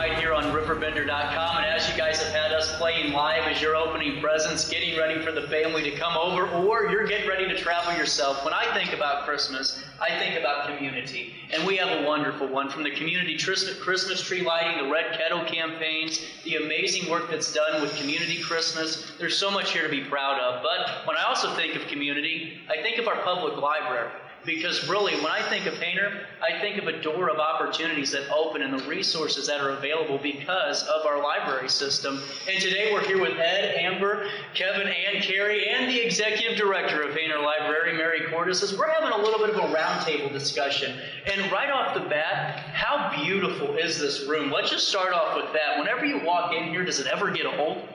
right here on RiverBender.com. And as you guys have had us playing live as you're opening presents, getting ready for the family to come over, or you're getting ready to travel yourself, when I think about Christmas, I think about community. And we have a wonderful one, from the community Christmas tree lighting, the Red Kettle campaigns, the amazing work that's done with Community Christmas. There's so much here to be proud of. But when I also think of community, I think of our public library. Because really, when I think of Hayner, I think of a door of opportunities that open and the resources that are available because of our library system. And today we're here with Ed, Amber, Kevin, and Kerry, and the executive director of Hayner Library, Mary Cordes. We're having a little bit of a roundtable discussion. And right off the bat, how beautiful is this room? Let's just start off with that. Whenever you walk in here, does it ever get old?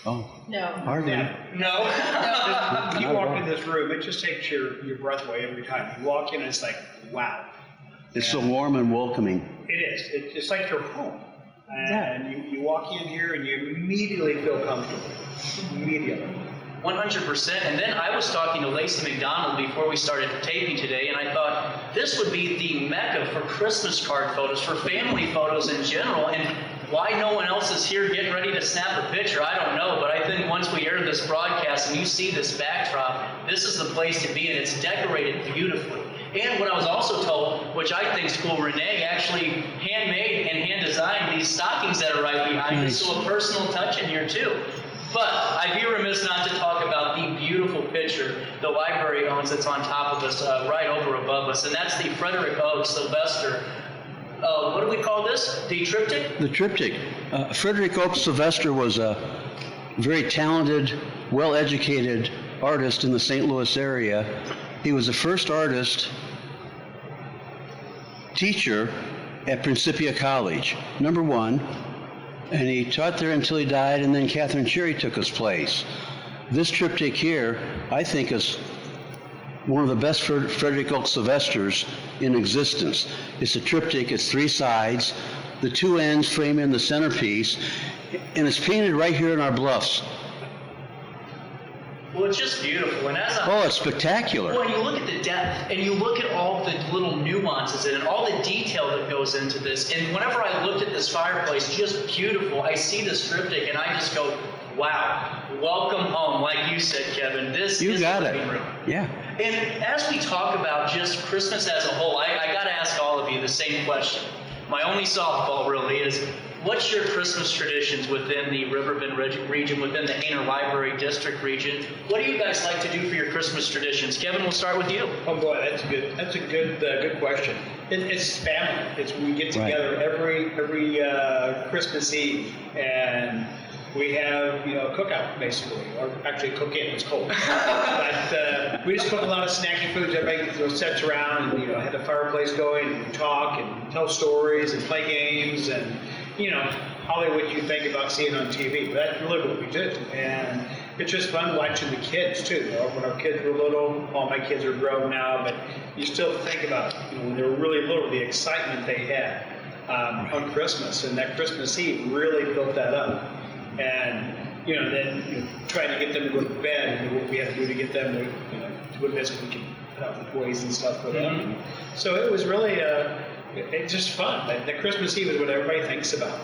Oh. No. Hardly. No. You walk in this room, it just takes your breath away every time. You walk in, and it's like, wow. It's so warm and welcoming. It is. It's like your home. And you walk in here and you immediately feel comfortable. Immediately. 100%. And then I was talking to Lacey McDonald before we started taping today, and I thought this would be the mecca for Christmas card photos, for family photos in general. And why no one else is here getting ready to snap a picture, I don't know. But I think once we air this broadcast and you see this backdrop, this is the place to be, and it's decorated beautifully. And what I was also told, which I think is cool, Renee actually handmade and hand-designed these stockings that are right behind us, so a personal touch in here too. But I'd be remiss not to talk about the beautiful picture the library owns that's on top of us, right over above us, and that's the Frederick O. Sylvester. What do we call this? The triptych? The triptych. Frederick Oak Sylvester was a very talented, well-educated artist in the St. Louis area. He was the first artist teacher at Principia College, #1. And he taught there until he died, and then Catherine Cherry took his place. This triptych here, I think, is one of the best Frederick Oak Sylvesters in existence. It's a triptych, it's 3 sides, the 2 ends frame in the centerpiece, and it's painted right here in our bluffs. Well, it's just beautiful. And as Oh, it's spectacular. Well, you look at the depth, and you look at all the little nuances in it, all the detail that goes into this. And whenever I looked at this fireplace, just beautiful, I see this triptych, and I just go, wow, welcome home. Like you said, Kevin, this is the living room. Yeah. And as we talk about just Christmas as a whole, I got to ask all of you the same question. My only softball really is, what's your Christmas traditions within the RiverBend region, within the Hayner Library District region? What do you guys like to do for your Christmas traditions? Kevin, we'll start with you. Oh boy, that's good. That's a good question. It's family. It's we get together every Christmas Eve, and we have a cookout basically, or actually cook-in. It's cold, but we just cook a lot of snacky foods. Everybody sits around and have the fireplace going, and we talk and tell stories and play games and. Hollywood you think about seeing on TV, but that's really what we do. And it's just fun watching the kids too. When our kids were little, all my kids are grown now, but you still think about, when they were really little, the excitement they had on Christmas, and that Christmas Eve really built that up. And, then trying to get them to go to bed, and what we had to do to get them to go to bed so we could put out the toys and stuff for them. Mm-hmm. So it was really, it's just fun. The Christmas Eve is what everybody thinks about.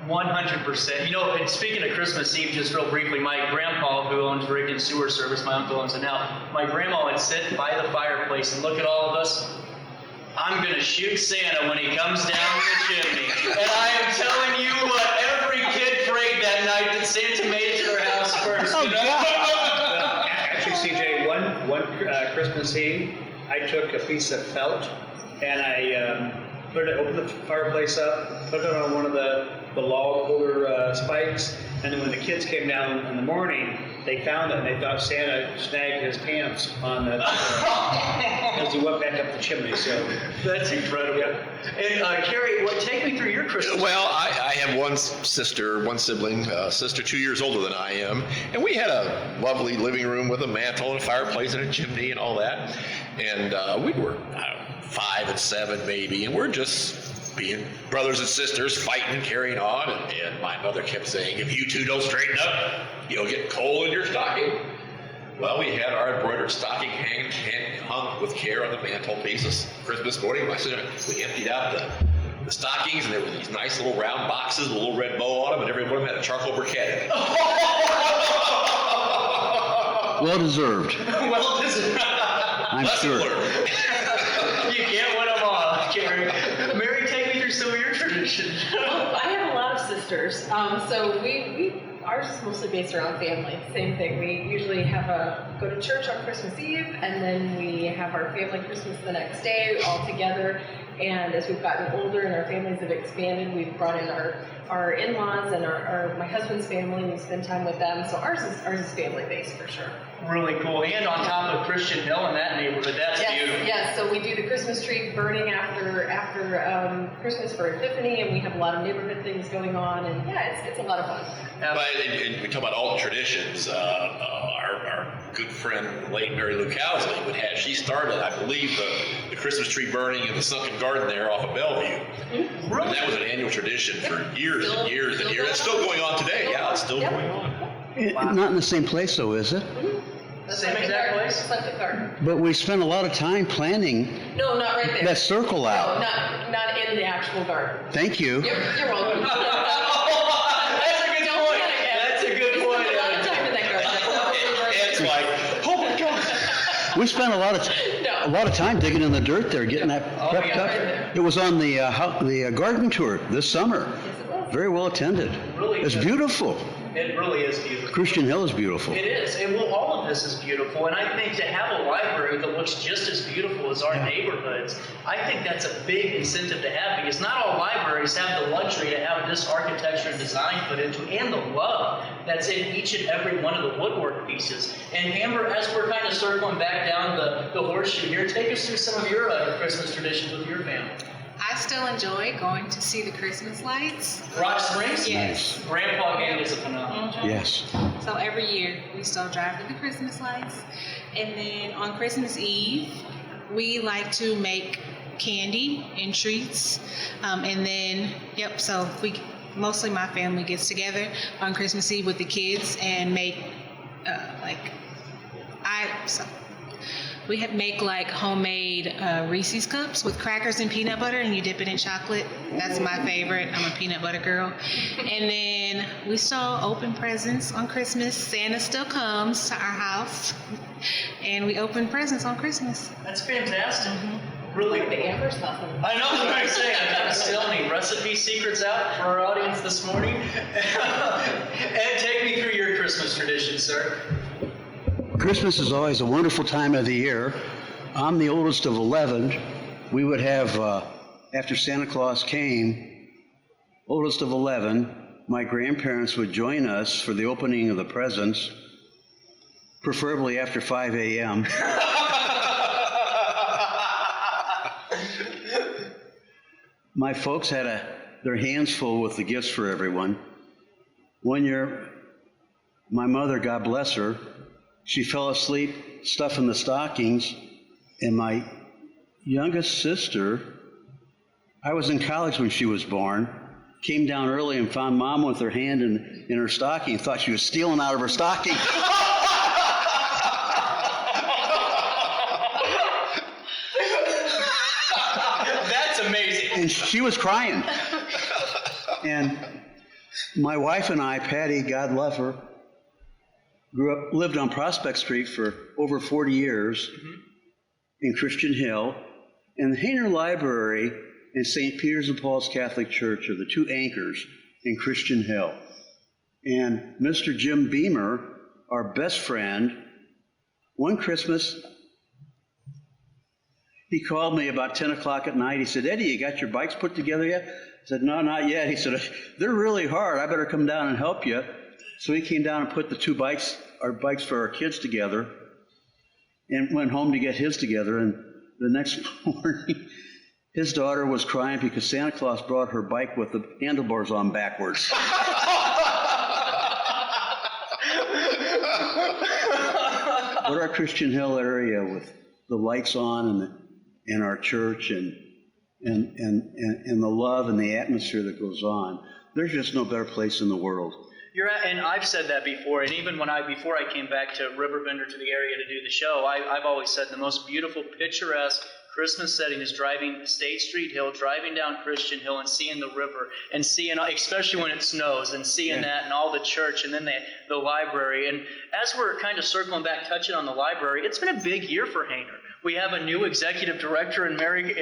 100%. And speaking of Christmas Eve, just real briefly, my grandpa, who owns Rig and Sewer Service, my uncle owns it now, my grandma would sit by the fireplace and look at all of us. I'm going to shoot Santa when he comes down the chimney. And I am telling you what, every kid prayed that night that Santa made it to their house first. Actually, CJ, one Christmas Eve, I took a piece of felt and I opened the fireplace up, put it on one of the log holder spikes, and then when the kids came down in the morning, they found it and they thought Santa snagged his pants on the as he went back up the chimney. So that's incredible. Yeah. And Kerry, take me through your Christmas. Well, I have one sibling, sister 2 years older than I am, and we had a lovely living room with a mantle and a fireplace and a chimney and all that. And we were 5 and 7 maybe, and we're just being brothers and sisters fighting and carrying on. And my mother kept saying, if you two don't straighten up, you'll get coal in your stocking. Well, we had our embroidered stocking hung with care on the mantelpiece. Christmas morning, we emptied out the stockings, and there were these nice little round boxes with a little red bow on them, and every one of them had a charcoal briquette in it. Well deserved. Well deserved. I'm Lesson sure. learned. You can't win them all, Kerry. Mary, take me through some of your traditions. Well, I have a lot of sisters, so ours is mostly based around family. Same thing. We usually go to church on Christmas Eve, and then we have our family Christmas the next day all together. And as we've gotten older and our families have expanded, we've brought in our in-laws and my husband's family, and we spend time with them. So ours is family-based for sure. Really cool. And on top of Christian Hill in that neighborhood, that's beautiful. Yes. So we do the Christmas tree burning after Christmas for Epiphany, and we have a lot of neighborhood things going on, and yeah, it's a lot of fun. But and we talk about all the traditions. Our good friend, late Mary Lou Cowsley, she started, I believe, the Christmas tree burning in the sunken garden there off of Bellevue. Mm-hmm. And that was an annual tradition for years and years and years. It's still going on today. Yeah, it's still going on. Not in the same place, though, is it? That's Same like exact place? It's like the garden. But we spent a lot of time planning No, not right there. that circle No, out. not in the actual garden. Thank you. You're welcome. That's a good point. That's a good We point. spent a lot of time in that garden. It's like, oh my God. We spent a lot of time digging in the dirt there, getting that prepped yeah. up. It was on the garden tour this summer. Yes, it was. Very well attended. Really It's good. beautiful. It really is beautiful. Christian Hill is beautiful. It is, and well, all of this is beautiful, and I think to have a library that looks just as beautiful as our neighborhoods, I think that's a big incentive to have, because not all libraries have the luxury to have this architecture and design put into, and the love that's in each and every one of the woodwork pieces. And Amber, as we're kind of circling back down the horseshoe here, take us through some of your Christmas traditions with your family. I still enjoy going to see the Christmas lights. Rock Springs? Yes. Grandpa Gang is a phenomenon. Yes. So every year we still drive to the Christmas lights. And then on Christmas Eve, we like to make candy and treats. And then, so mostly my family gets together on Christmas Eve with the kids and make we make like homemade Reese's cups with crackers and peanut butter, and you dip it in chocolate. That's my favorite. I'm a peanut butter girl. And then we still open presents on Christmas. Santa still comes to our house, and we open presents on Christmas. That's fantastic. Really The cool. Amber's nothing. I know what I'm saying. I got still any recipe secrets out for our audience this morning. And take me through your Christmas tradition, sir. Christmas is always a wonderful time of the year. I'm the oldest of 11. We would have, after Santa Claus came, oldest of 11, my grandparents would join us for the opening of the presents, preferably after 5 a.m. My folks had their hands full with the gifts for everyone. One year, my mother, God bless her, she fell asleep stuffing the stockings, and my youngest sister, I was in college when she was born, came down early and found Mom with her hand in her stocking, thought she was stealing out of her stocking. That's amazing. And she was crying. And my wife and I, Patty, God love her, lived on Prospect Street for over 40 years in Christian Hill. And the Hayner Library and St. Peter's and Paul's Catholic Church are the two anchors in Christian Hill. And Mr. Jim Beamer, our best friend, one Christmas, he called me about 10 o'clock at night. He said, "Eddie, you got your bikes put together yet?" I said, "No, not yet." He said, "They're really hard. I better come down and help you." So he came down and put our bikes for our kids together, and went home to get his together. And the next morning, his daughter was crying because Santa Claus brought her bike with the handlebars on backwards. But our Christian Hill area with the lights on and our church and the love and the atmosphere that goes on, there's just no better place in the world. And I've said that before, and even before I came back to RiverBender to the area to do the show, I've always said the most beautiful, picturesque Christmas setting is driving State Street Hill, driving down Christian Hill and seeing the river and seeing, especially when it snows, and seeing that and all the church and then the library. And as we're kind of circling back, touching on the library, it's been a big year for Hayner. We have a new executive director, and Mary,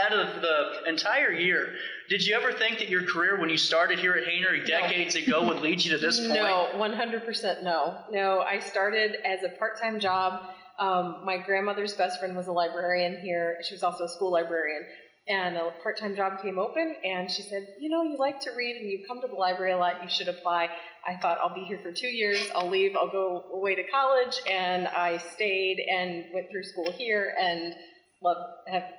out of the entire year, did you ever think that your career when you started here at Hayner decades ago would lead you to this point? No, 100% no. No, I started as a part-time job. My grandmother's best friend was a librarian here. She was also a school librarian. And a part-time job came open, and she said, you like to read and you come to the library a lot, you should apply. I thought, I'll be here for 2 years, I'll leave, I'll go away to college, and I stayed and went through school here and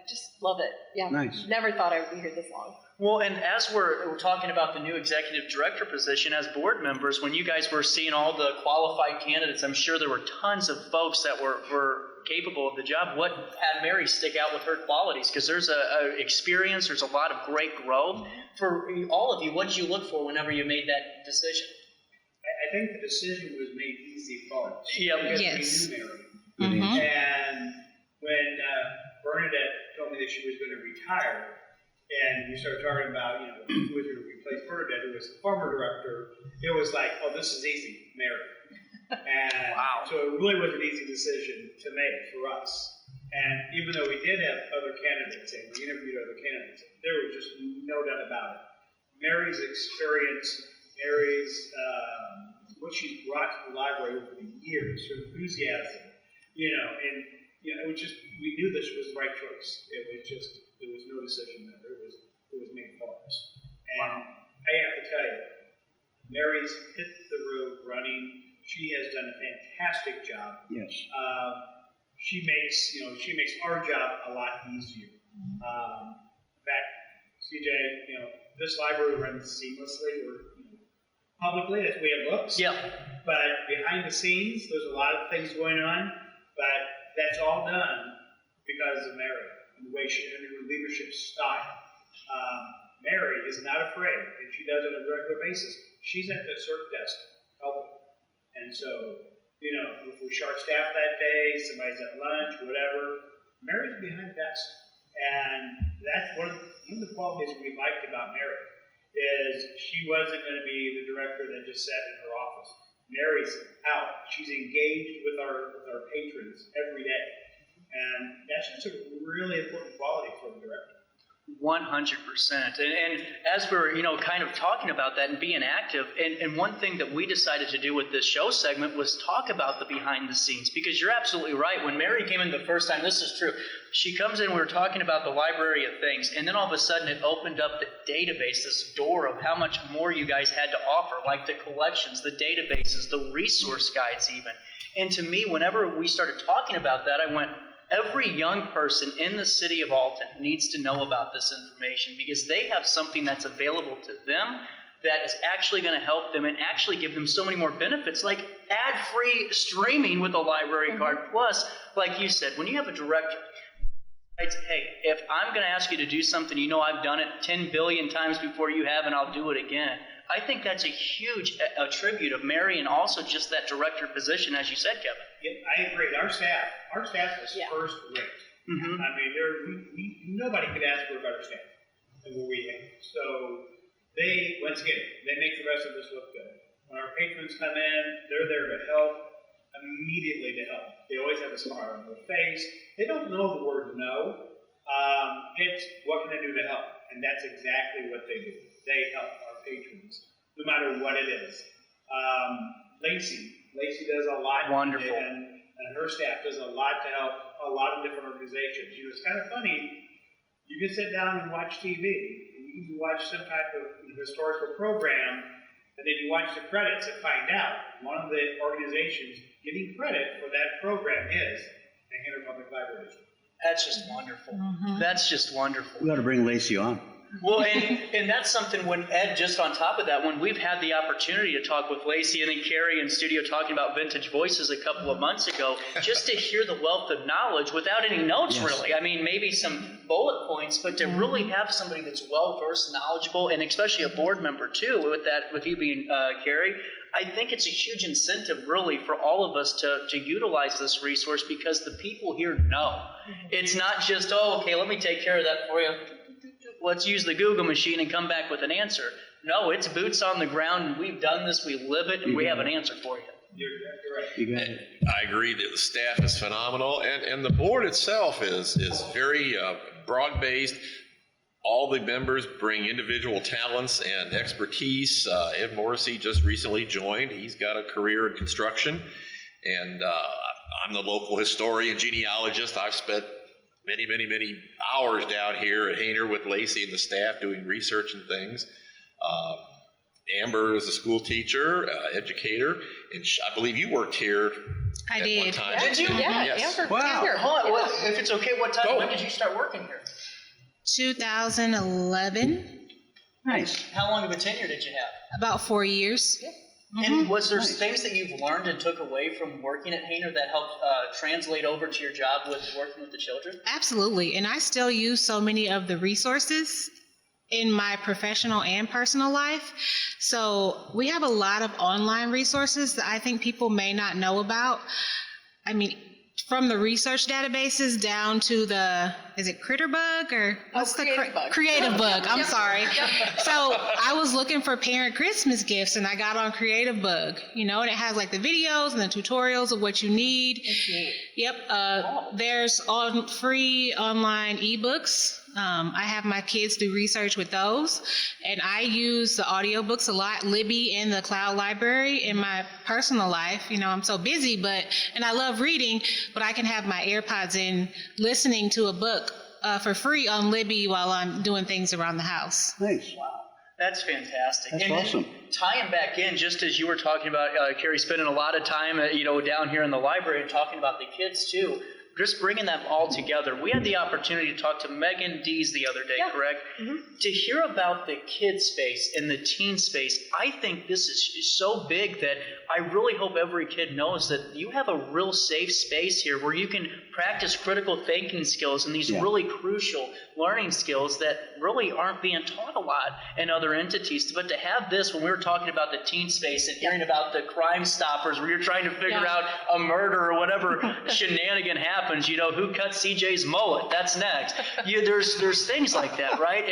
just love it. Yeah, Nice. Never thought I would be here this long. Well, and as we're talking about the new executive director position, as board members, when you guys were seeing all the qualified candidates, I'm sure there were tons of folks that were capable of the job. What had Mary stick out with her qualities? Because there's a experience, there's a lot of great growth. For all of you, what did you look for whenever you made that decision? I think the decision was made easy for us. Yep. Because Yes. we knew Mary. Mhm. And when Bernadette told me that she was going to retire, and we started talking about, who was going to replace Bernadette, who was the former director, it was like, oh, this is easy, Mary. And Wow. so it really was an easy decision to make for us. And even though we did have other candidates, and we interviewed other candidates, there was just no doubt about it. Mary's experience, what she brought to the library over the years, her enthusiasm, and it was just, we knew this was the right choice. There was no decision there. It was made for us. And I have to tell you, Mary's hit the road running. She has done a fantastic job. Yes. She makes our job a lot easier. In fact, CJ, this library runs seamlessly. Publicly, that's the way it looks. Yep. But behind the scenes, there's a lot of things going on. But that's all done because of Mary and the way and her leadership style. Mary is not afraid, and she does it on a regular basis. She's at the CERT desk helping. And so, if we're short-staffed that day, somebody's at lunch, whatever, Mary's behind the desk. And that's one of the qualities we liked about Mary, is she wasn't going to be the director that just sat in her office. Mary's out. She's engaged with our patrons every day. And that's just a really important quality for the director. 100%. And as we're, kind of talking about that and being active, and one thing that we decided to do with this show segment was talk about the behind the scenes, because you're absolutely right. When Mary came in the first time, this is true, she comes in, we were talking about the library of things, and then all of a sudden it opened up the database, this door of how much more you guys had to offer, like the collections, the databases, the resource guides even. And to me, whenever we started talking about that, I went, every young person in the city of Alton needs to know about this information, because they have something that's available to them that is actually going to help them and actually give them so many more benefits, like ad-free streaming with a library card. Plus, like you said, when you have a director, it's, hey, if I'm going to ask you to do something, I've done it 10 billion times before you have, and I'll do it again. I think that's a huge attribute of Mary, and also just that director position, as you said, Kevin. Yeah, I agree. Our staff is first rate. Mm-hmm. I mean, nobody could ask for a better staff than what we have. So they make the rest of us look good. When our patrons come in, they're there to help, immediately to help. They always have a smile on their face. They don't know the word no. It's what can I do to help? And that's exactly what they do. They help our patrons, no matter what it is. Lacey does a lot. Wonderful. And her staff does a lot to help a lot of different organizations. It's kind of funny. You can sit down and watch TV, and you can watch some type of historical program, and then you watch the credits and find out one of the organizations getting credit for that program is the Hayner Public Library District. That's just wonderful. That's just wonderful. We ought to bring Lacey on. Well, and that's something when Ed, just on top of that, when we've had the opportunity to talk with Lacey and then Kerry in studio talking about vintage voices a couple of months ago, just to hear the wealth of knowledge without any notes, really. I mean, maybe some bullet points, but to really have somebody that's well-versed, knowledgeable, and especially a board member too, with you being Kerry, I think it's a huge incentive really for all of us to utilize this resource because the people here know. It's not just, oh, okay, let me take care of that for you. Let's use the Google machine and come back with an answer. No, it's boots on the ground, and we've done this, we live it, and we have an answer for you. You're right. You got it. I agree that the staff is phenomenal, and the board itself is very broad-based. All the members bring individual talents and expertise. Ed Morrissey just recently joined. He's got a career in construction, and I'm the local historian, genealogist. I've spent many hours down here at Hayner with Lacey and the staff doing research and things. Amber is a school teacher, educator, and I believe you worked here I at did. one time. Did you? Yeah, Yes. Amber. Wow. Amber. Hold on, well, if it's okay, Go. when did you start working here? 2011, Nice. How long of a tenure did you have? about 4 years. And was there things that you've learned and took away from working at Hayner that helped translate over to your job with working with the children? Absolutely. And I still use so many of the resources in my professional and personal life. So we have a lot of online resources that I think people may not know about. I mean, from the research databases down to is it Critterbug or what's Creative Bug. Creative Bug, I'm Yep. sorry. So I was looking for parent Christmas gifts and I got on Creative Bug, and it has like the videos and the tutorials of what you need. Yep. There's free online ebooks. I have my kids do research with those, and I use the audiobooks a lot, Libby and the Cloud Library in my personal life. I'm so busy, and I love reading, but I can have my AirPods in listening to a book for free on Libby while I'm doing things around the house. Nice. That's fantastic. That's and awesome. Then tying back in, just as you were talking about, Kerry, spending a lot of time, down here in the library and talking about the kids too. Just bringing them all together. We had the opportunity to talk to Megan Dees the other day, correct? Mm-hmm. To hear about the kid space and the teen space, I think this is so big that I really hope every kid knows that you have a real safe space here where you can practice critical thinking skills and these really crucial learning skills that really aren't being taught a lot in other entities. But to have this, when we were talking about the teen space and hearing about the Crime Stoppers, where you're trying to figure out a murder or whatever shenanigan happens, who cut CJ's mullet? That's next. There's things like that, right?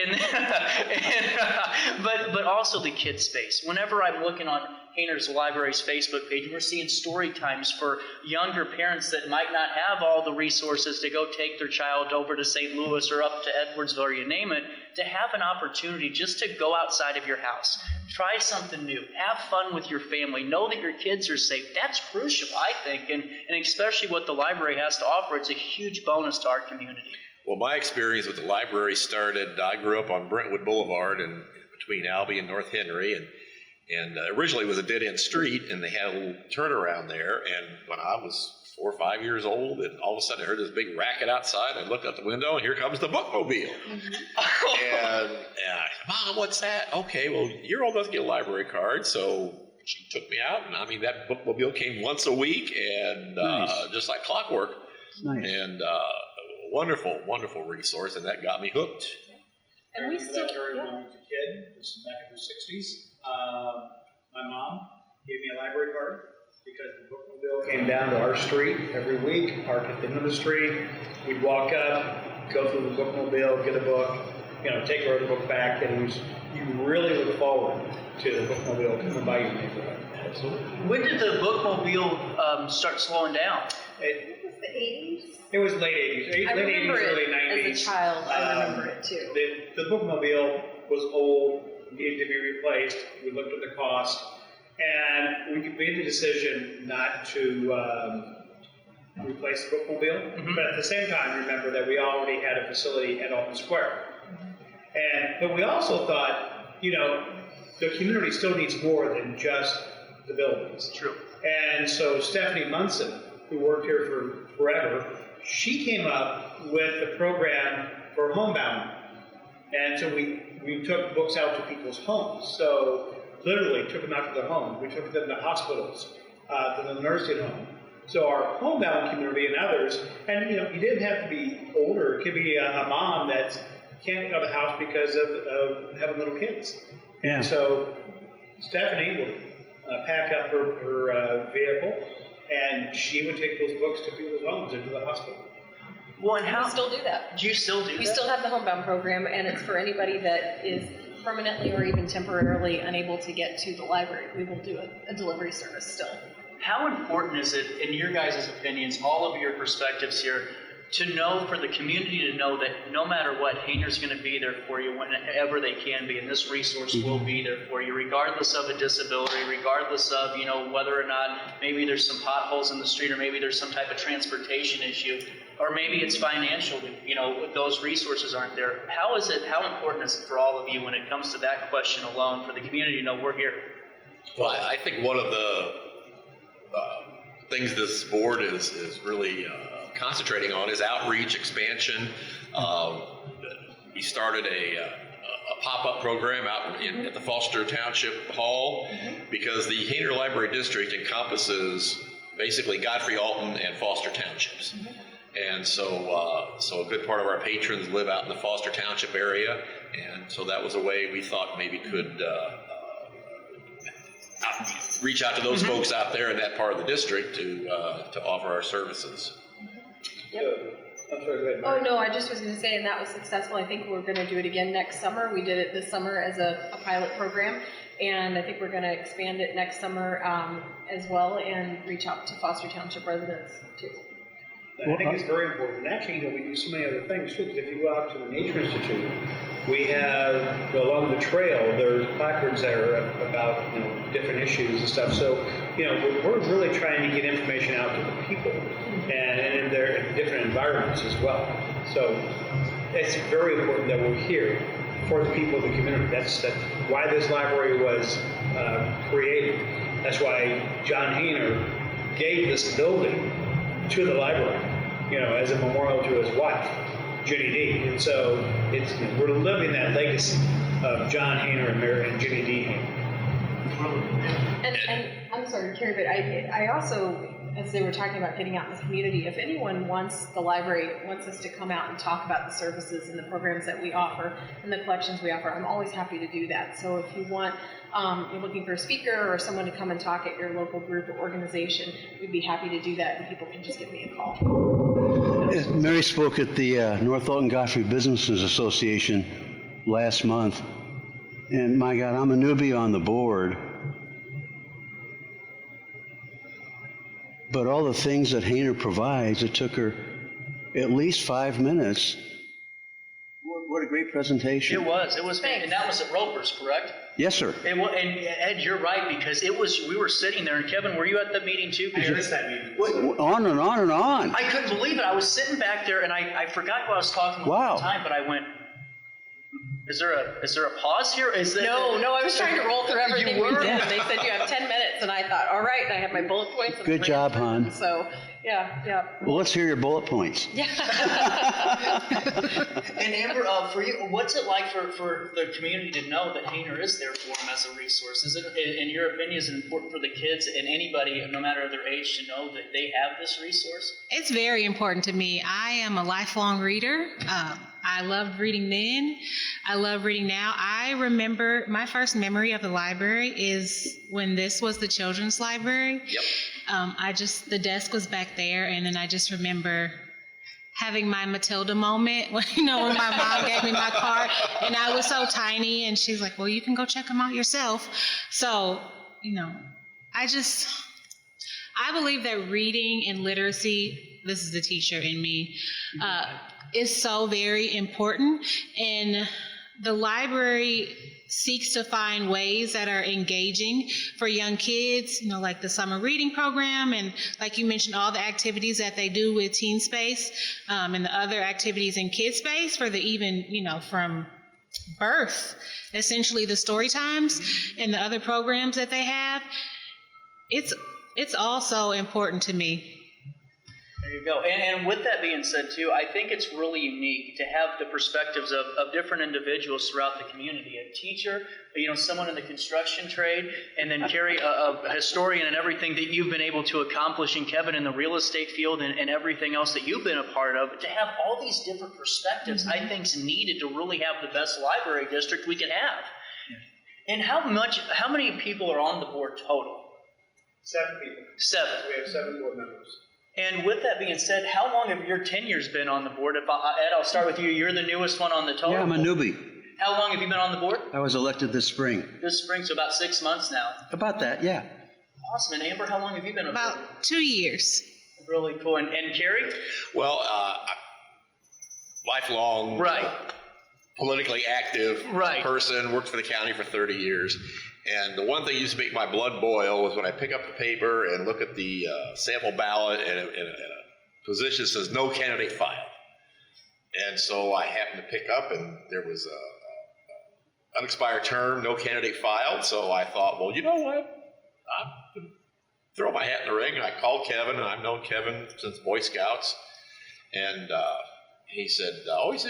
But also the kid space. Whenever I'm looking on Hayner's Library's Facebook page, and we're seeing story times for younger parents that might not have all the resources to go take their child over to St. Louis or up to Edwardsville or you name it, to have an opportunity just to go outside of your house, try something new, have fun with your family, know that your kids are safe. That's crucial, I think, and especially what the library has to offer. It's a huge bonus to our community. Well, my experience with the library started, I grew up on Brentwood Boulevard and between Albee and North Henry, and originally it was a dead-end street, and they had a little turnaround there, and when I was 4 or 5 years old, and all of a sudden I heard this big racket outside. I looked out the window, and here comes the bookmobile. And I said, Mom, what's that? Okay, well, your old doesn't get a library card, so she took me out, and that bookmobile came once a week, and just like clockwork. Nice. And wonderful, wonderful resource, and that got me hooked. And we still, When I was a kid, this is back in the 60s, my mom gave me a library card because the bookmobile came down to our street every week, parked at the end of the street. We'd walk up, go through the bookmobile, get a book, take the book back, and you really look forward to the bookmobile coming by your neighborhood. Absolutely. When did the bookmobile start slowing down? it was the 80s. It was late 80s, I late 80s, remember early it 90s. as a child. I remember it too. The bookmobile was old, needed to be replaced. We looked at the cost, and we made the decision not to replace the bookmobile. Mm-hmm. But at the same time, remember that we already had a facility at Alton Square. But we also thought, the community still needs more than just the buildings. True. And so Stephanie Munson, who worked here for forever, she came up with a program for homebound. And so we we took books out to people's homes. So literally took them out to their homes. We took them to hospitals, to the nursing home. So our homebound community and others, and you didn't have to be older. It could be a mom that can't get out of the house because of having little kids. Yeah. And so Stephanie would pack up her vehicle, and she would take those books to people's homes into the hospital. Well, and We how still do that. do you still do We that? still have the homebound program, and it's for anybody that is permanently or even temporarily unable to get to the library. We will do a delivery service still. How important is it, in your guys' opinions, all of your perspectives here, to know, for the community to know that no matter what, Hayner's going to be there for you whenever they can be, and this resource will be there for you, regardless of a disability, regardless of, whether or not maybe there's some potholes in the street, or maybe there's some type of transportation issue, or maybe it's financial, those resources aren't there. How important is it for all of you when it comes to that question alone, for the community to know we're here? Well, I think one of the things this board is really concentrating on is outreach, expansion. We started a pop-up program out at the Foster Township Hall, because the Hayner Library District encompasses basically Godfrey, Alton, and Foster Townships. And so a good part of our patrons live out in the Foster Township area, and so that was a way we thought maybe could reach out to those folks out there in that part of the district to offer our services. I'm sorry, go ahead, Oh, Mary. no, I just was going to say, and that was successful. I think we're going to do it again next summer. We did it this summer as a pilot program, and I think we're going to expand it next summer as well, and reach out to Foster Township residents too. I think it's very important. Actually, we do so many other things too. Because if you go out to the Nature Institute, we have along the trail there's placards that are about different issues and stuff. So we're really trying to get information out to the people, and in their different environments as well. So it's very important that we're here for the people of the community. That's why this library was created. That's why John Hayner gave this building to the library, as a memorial to his wife, Jenny D. And so we're living that legacy of John Hayner and Mary and Jenny D. Hayner. And I'm sorry, Kerry, but I also, as they were talking about getting out in the community, if anyone wants us to come out and talk about the services and the programs that we offer and the collections we offer, I'm always happy to do that. So if you want, you're looking for a speaker or someone to come and talk at your local group or organization, we'd be happy to do that, and people can just give me a call. Mary spoke at the North Alton Godfrey Businesses Association last month, and my God, I'm a newbie on the board, but all the things that Hayner provides, it took her at least 5 minutes. What a great presentation. It was, Thanks. and that was at Roper's, correct? Yes, sir. And Ed, you're right, because we were sitting there, and Kevin, were you at the meeting too? I missed that meeting. On and on and on. I couldn't believe it. I was sitting back there, and I forgot who I was talking with Wow. at the time, but I went, is there a pause here? No, I was trying to roll through everything You we were? did, and they said you have 10 minutes, and I thought, all right, and I had my bullet points. And Good ran job, through hon. them. So, yeah. Well, let's hear your bullet points. And Amber, for you, what's it like for the community to know that Hayner is there for them as a resource? Is it, in your opinion, is it important for the kids and anybody, no matter their age, to know that they have this resource? It's very important to me. I am a lifelong reader. I loved reading then. I love reading now. I remember my first memory of the library is when this was the children's library. Yep. The desk was back there, and then I just remember having my Matilda moment, when my mom gave me my card, and I was so tiny, and she's like, well, you can go check them out yourself. So, I believe that reading and literacy, this is the teacher in me, is so very important, and the library seeks to find ways that are engaging for young kids, like the summer reading program, and like you mentioned, all the activities that they do with Teen Space, and the other activities in Kid Space for the even, from birth, essentially the story times and the other programs that they have. It's also important to me. There you go. And with that being said, too, I think it's really unique to have the perspectives of different individuals throughout the community. A teacher, someone in the construction trade, and then Kerry, a historian, and everything that you've been able to accomplish, and Kevin in the real estate field and everything else that you've been a part of. To have all these different perspectives, I think is needed to really have the best library district we can have. And how many people are on the board total? 7 people. 7. We have 7 board members. And with that being said, how long have your tenures been on the board? Ed, I'll start with you. You're the newest one on the total. Yeah, I'm a newbie. How long have you been on the board? I was elected this spring. This spring, so about 6 months now. About that, yeah. Awesome. And Amber, how long have you been on the board? About 2 years. Really cool. And Kerry? Well, lifelong, politically active person, worked for the county for 30 years. And the one thing that used to make my blood boil was when I pick up the paper and look at the sample ballot and a position that says no candidate filed. And so I happened to pick up, and there was a unexpired term, no candidate filed. So I thought, well, you know what? I'm throw my hat in the ring. And I called Kevin, and I've known Kevin since Boy Scouts. And he said,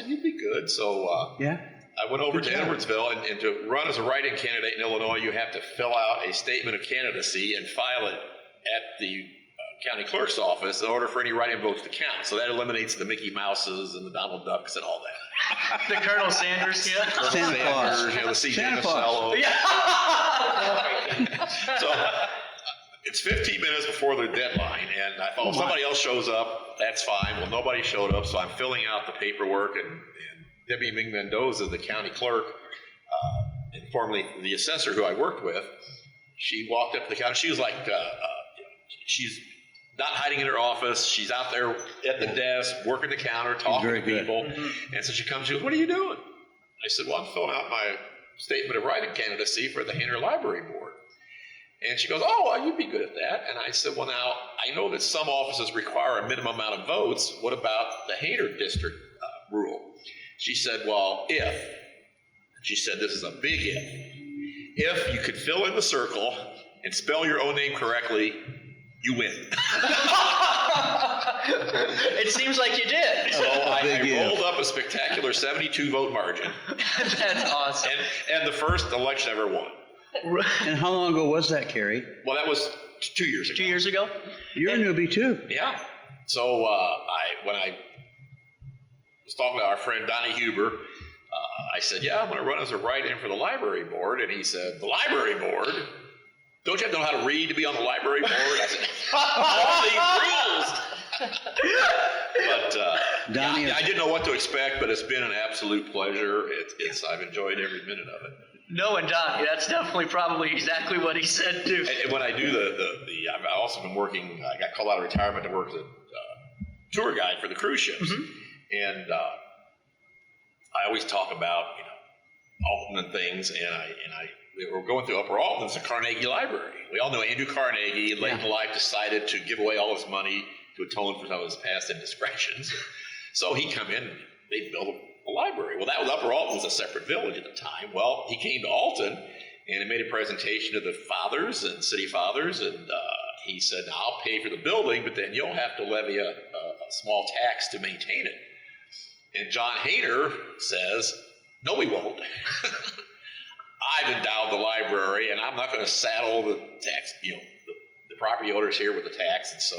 you'd be good. So yeah. I went over to Edwardsville, and to run as a write-in candidate in Illinois, you have to fill out a statement of candidacy and file it at the county clerk's office in order for any write-in votes to count. So that eliminates the Mickey Mouses and the Donald Ducks and all that. The Colonel Sanders, yeah. Santa Claus. The CJ Santa Claus. Masello. Yeah. So it's 15 minutes before the deadline, and I thought, if somebody else shows up, that's fine. Well, nobody showed up, so I'm filling out the paperwork, and Debbie Ming Mendoza, the county clerk, and formerly the assessor who I worked with, she walked up to the counter. She was like, she's not hiding in her office. She's out there at the desk, working the counter, talking to people. Mm-hmm. And so she comes, she goes, what are you doing? I said, well, I'm filling out my statement of write-in candidacy for the Hayner Library board. And she goes, you'd be good at that. And I said, well, now, I know that some offices require a minimum amount of votes. What about the Hayner district rule? She said, well, she said, this is a big if you could fill in the circle and spell your own name correctly, you win. It seems like you did. So I rolled up a spectacular 72 vote margin. That's awesome. And the first election I ever won. And how long ago was that, Kerry? Well, that was 2 years ago. 2 years ago? You're a newbie too. Yeah. So when I was talking to our friend Donnie Huber, I said, I'm going to run as a write-in for the library board. And he said, the library board? Don't you have to know how to read to be on the library board? I said, all these rules. But Donnie, I didn't know what to expect, but it's been an absolute pleasure. I've enjoyed every minute of it. No, and Donnie, that's definitely probably exactly what he said too. And when I do I've also been working, I got called out of retirement to work as a tour guide for the cruise ships. Mm-hmm. And I always talk about, Alton and things, and we were going through Upper Alton. It's a Carnegie Library. We all know Andrew Carnegie, late in life, decided to give away all his money to atone for some of his past indiscretions. So he come in, and they built a library. Well, Upper Alton was a separate village at the time. Well, he came to Alton, and he made a presentation to the fathers and city fathers, and he said, I'll pay for the building, but then you'll have to levy a small tax to maintain it. And John Hayner says, no, we won't. I've endowed the library, and I'm not going to saddle the tax, the property owners here with the tax. And so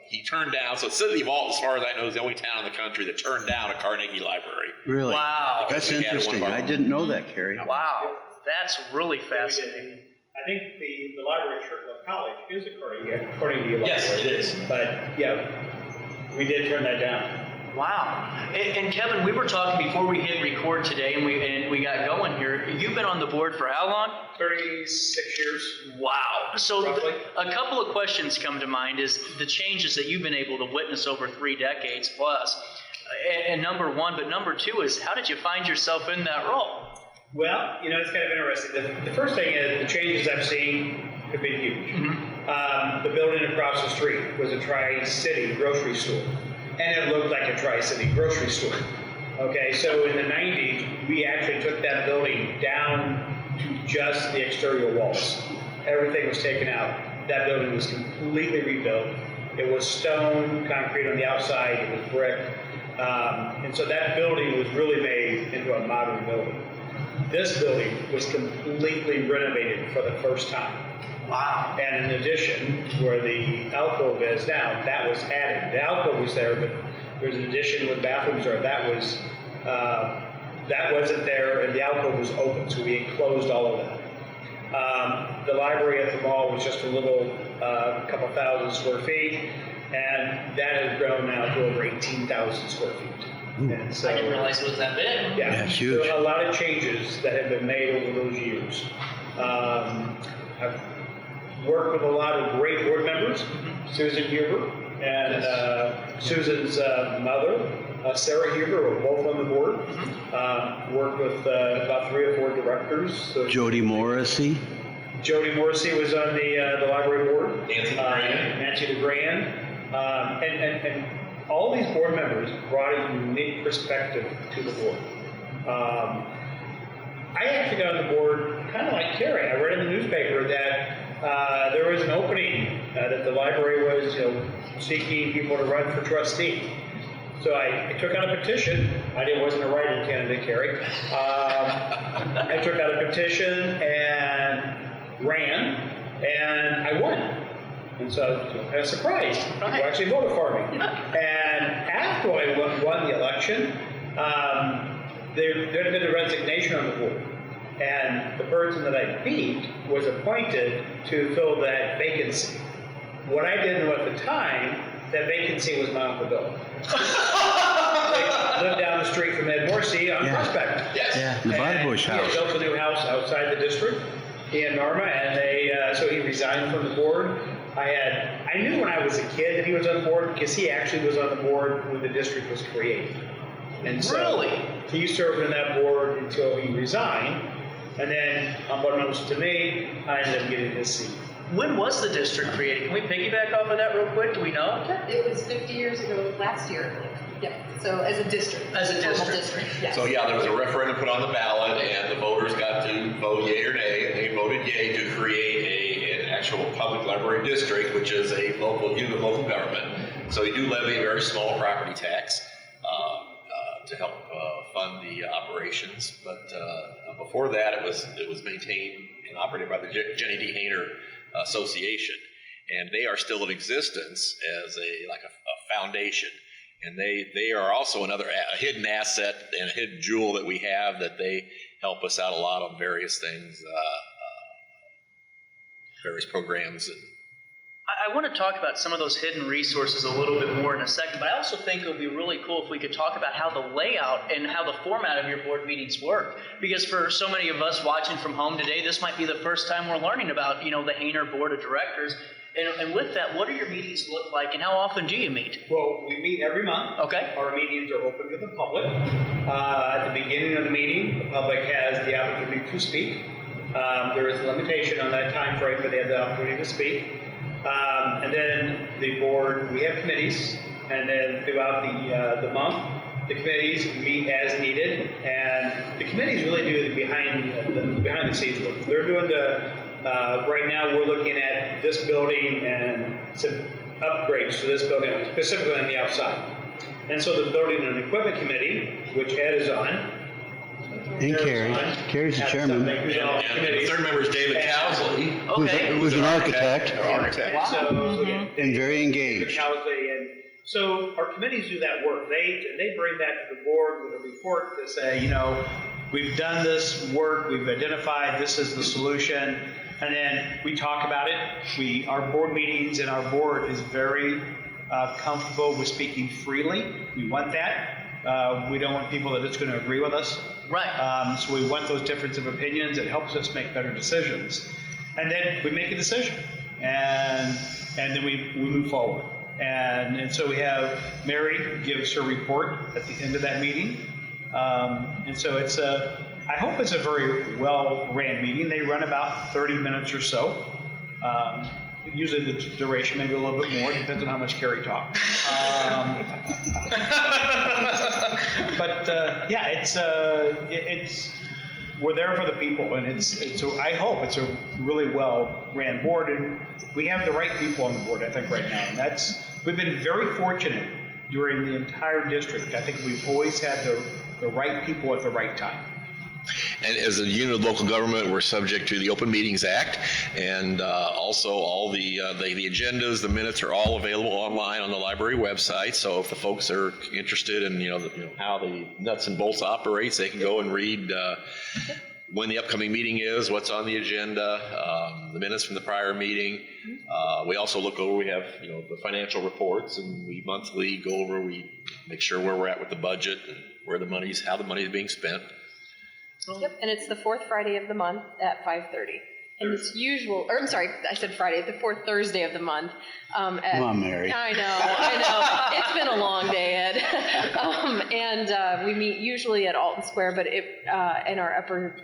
he turned down. So City of Alton, as far as I know, is the only town in the country that turned down a Carnegie Library. Really? Wow. That's interesting. I didn't know that, Kerry. Wow. That's really fascinating. I think the library at Churchill College is a Carnegie library. Yes, it is. But we did turn that down. Wow. And Kevin, we were talking before we hit record today, and we got going here. You've been on the board for how long? 36 years. Wow. So roughly. A couple of questions come to mind is the changes that you've been able to witness over 3 decades plus. And number one, but number two is, how did you find yourself in that role? Well, it's kind of interesting. The first thing is the changes I've seen have been huge. Mm-hmm. The building across the street was a Tri-City grocery store. And it looked like a Tri-City grocery store. Okay, so in the 90s, we actually took that building down to just the exterior walls. Everything was taken out. That building was completely rebuilt. It was stone, concrete on the outside, it was brick. And so that building was really made into a modern building. This building was completely renovated for the first time. Wow. And in addition, where the alcove is now, that was added. The alcove was there, but there's an addition with bathrooms there. That wasn't there, and the alcove was open, so we enclosed all of that. The library at the mall was just a little, couple thousand square feet, and that has grown now to over 18,000 square feet. And so, I didn't realize it was that big. yeah, That's huge. So a lot of changes that have been made over those years. I've worked with a lot of great board members, Susan Huber and Susan's mother, Sarah Huber, were both on the board. Worked with about 3 or 4 directors. So Jody Morrissey. Jody Morrissey was on the library board. Nancy DeGrand. Nancy DeGrand. And all these board members brought a unique perspective to the board. I actually got on the board kind of like Kerry. I read in the newspaper that there was an opening, that the library was seeking people to run for trustee. So I took out a petition. I wasn't a write-in candidate, Kerry. I took out a petition and ran, and I won. And so I was surprised. People actually voted for me. And after I won the election, there had been a resignation on the board. And the person that I beat was appointed to fill that vacancy. What I didn't know at the time, that vacancy was my Uncle Bill. They lived down the street from Ed Morrissey on Prospect. Yes. Yeah, the Body Bush He house. had built a new house outside the district, he and Norma, and so he resigned from the board. I knew when I was a kid that he was on the board because he actually was on the board when the district was created. And so Really? he served on that board until he resigned, and then, unbeknownst to me, I ended up getting his seat. When was the district created? Can we piggyback off of that real quick? Do we know? It was 50 years ago last year, I believe. Yeah. So as a district. As a formal district. Yes. So yeah, there was a referendum put on the ballot, and the voters got to vote yea or nay, and they voted yea to create an actual public library district, which is a local unit of local government. So we do levy a very small property tax to help fund the operations. But before that, it was maintained and operated by the Jenny D. Hayner Association, and they are still in existence as a foundation. And they are also another hidden asset and a hidden jewel that we have, that they help us out a lot on various things, various programs. And I want to talk about some of those hidden resources a little bit more in a second, but I also think it would be really cool if we could talk about how the layout and how the format of your board meetings work. Because for so many of us watching from home today, this might be the first time we're learning about, the Hayner Board of Directors. And with that, what do your meetings look like, and how often do you meet? Well, we meet every month. Okay. Our meetings are open to the public. At the beginning of the meeting, the public has the opportunity to speak. There is a limitation on that time frame, but they have the opportunity to speak. And then the board, we have committees, and then throughout the month, the committees meet as needed, and the committees really do the behind the scenes work. They're doing right now we're looking at this building and some upgrades to this building, specifically on the outside. And so the building and equipment committee, which Ed is on, And Kerry. Kerry's the chairman. and the third member is David Cowsley, Okay. Who's an architect our architect. And so again, and very engaged. And so our committees do that work. They bring that to the board with a report to say, we've done this work, we've identified this is the solution, and then we talk about it. Our board meetings and our board is very comfortable with speaking freely. We want that. We don't want people that are just going to agree with us. Right. So we want those difference of opinions. It helps us make better decisions. And then we make a decision. And then we move forward. And so we have Mary gives her report at the end of that meeting. And so I hope it's a very well-ran meeting. They run about 30 minutes or so. Usually the duration, maybe a little bit more, depends on how much Kerry talks. But yeah, it's we're there for the people, and I hope it's a really well-ran board, and we have the right people on the board, I think, right now, and that's We've been very fortunate during the entire district. I think we've always had the right people at the right time. And as a unit of local government, we're subject to the Open Meetings Act, and also all the agendas, the minutes are all available online on the library website. So if the folks are interested in how the nuts and bolts operates, they can go and read when the upcoming meeting is, what's on the agenda, the minutes from the prior meeting. We also look over. We have the financial reports, and we monthly go over. We make sure where we're at with the budget and how the money is being spent. Yep, and it's the fourth Friday of the month at 5:30. And it's I said Friday, the fourth Thursday of the month. Come on, Mary. I know. It's been a long day, Ed. And we meet usually at Alton Square, but in our upper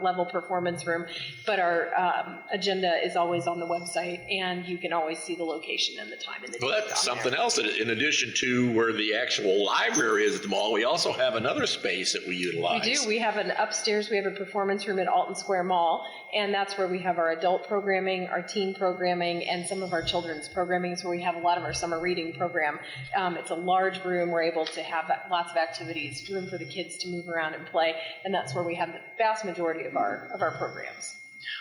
level performance room. But our agenda is always on the website, and you can always see the location and the time and the date. Well, that's something else. In addition to where the actual library is at the mall, we also have another space that we utilize. We do. We have an upstairs. We have a performance room at Alton Square Mall, and that's where we have our adult programming, our teen programming, and some of our children's programming. So we have a lot of our summer reading program. It's a large room. We're able to have lots of activities, room for the kids to move around and play, and that's where we have the vast majority of our programs.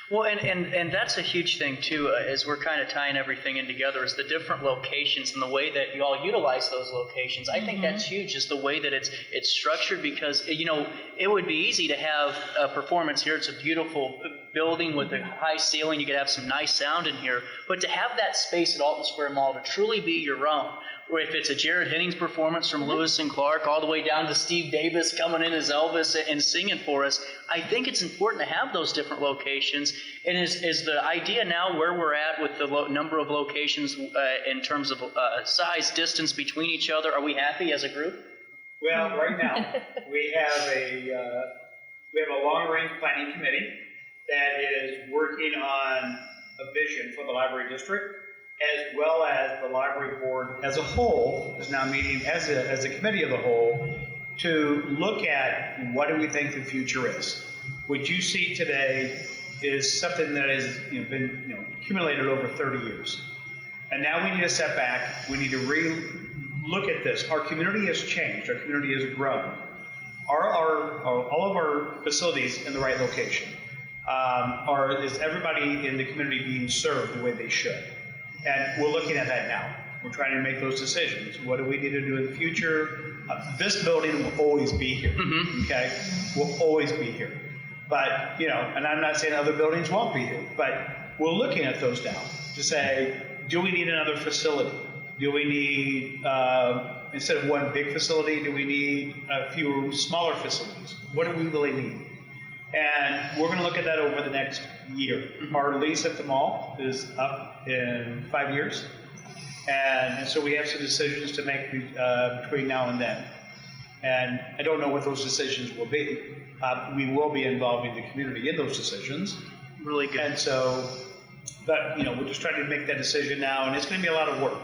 Well, and that's a huge thing too, as we're kind of tying everything in together, is the different locations and the way that you all utilize those locations. I think that's huge, is the way that it's structured, because it would be easy to have a performance here. It's a beautiful building with a high ceiling. You could have some nice sound in here, but to have that space at Alton Square Mall to truly be your own, or if it's a Jared Hennings performance from Lewis and Clark, all the way down to Steve Davis coming in as Elvis and singing for us, I think it's important to have those different locations. And is the idea now where we're at with the number of locations in terms of size, distance between each other? Are we happy as a group? Well, right now we have a long-range planning committee that is working on a vision for the library district, as well as the library board as a whole is now meeting as a committee of the whole to look at what do we think the future is. What you see today is something that has been accumulated over 30 years. And now we need to step back. We need to look at this. Our community has changed. Our community has grown. Are all of our facilities in the right location? Is everybody in the community being served the way they should? And we're looking at that now. We're trying to make those decisions. What do we need to do in the future? This building will always be here, okay? Will always be here. But, and I'm not saying other buildings won't be here, but we're looking at those now to say, do we need another facility? Do we need, instead of one big facility, do we need a few smaller facilities? What do we really need? And we're going to look at that over the next year. Our lease at the mall is up in 5 years. And so we have some decisions to make between now and then. And I don't know what those decisions will be. We will be involving the community in those decisions. Really good. And so, but we're just trying to make that decision now, and it's going to be a lot of work.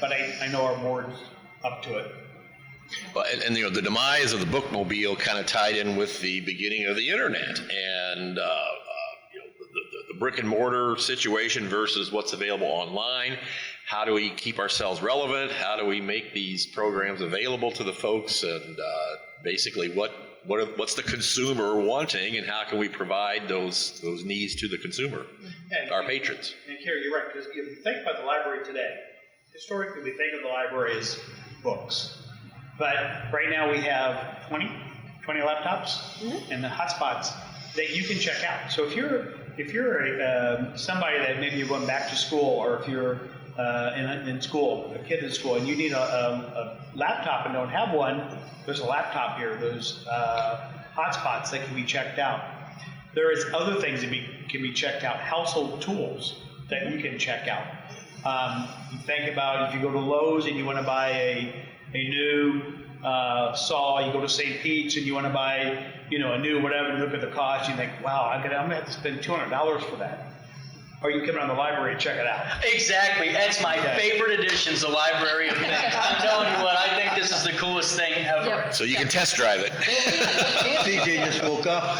But I know our board's up to it. Well, and the demise of the bookmobile kind of tied in with the beginning of the internet, and the brick and mortar situation versus what's available online. How do we keep ourselves relevant? How do we make these programs available to the folks? And basically, what's the consumer wanting, and how can we provide those needs to the consumer, our patrons? And Kerry, you're right, because if you think about the library today, historically we think of the library as books. But right now we have 20 laptops and the hotspots that you can check out. So if you're somebody that maybe you're going back to school, or if you're in school, a kid in school, and you need a laptop and don't have one, there's a laptop here. There's hotspots that can be checked out. There is other things that can be checked out, household tools that you can check out. You think about if you go to Lowe's and you want to buy a new saw, you go to St. Pete's and you want to buy, a new whatever, and look at the cost, you think, wow, I'm gonna have to spend $200 for that. Or you come around the library and check it out. Exactly. That's my favorite additions, the library of things. I'm telling you what, I think this is the coolest thing ever. Yep. So you can test drive it. CJ just woke up.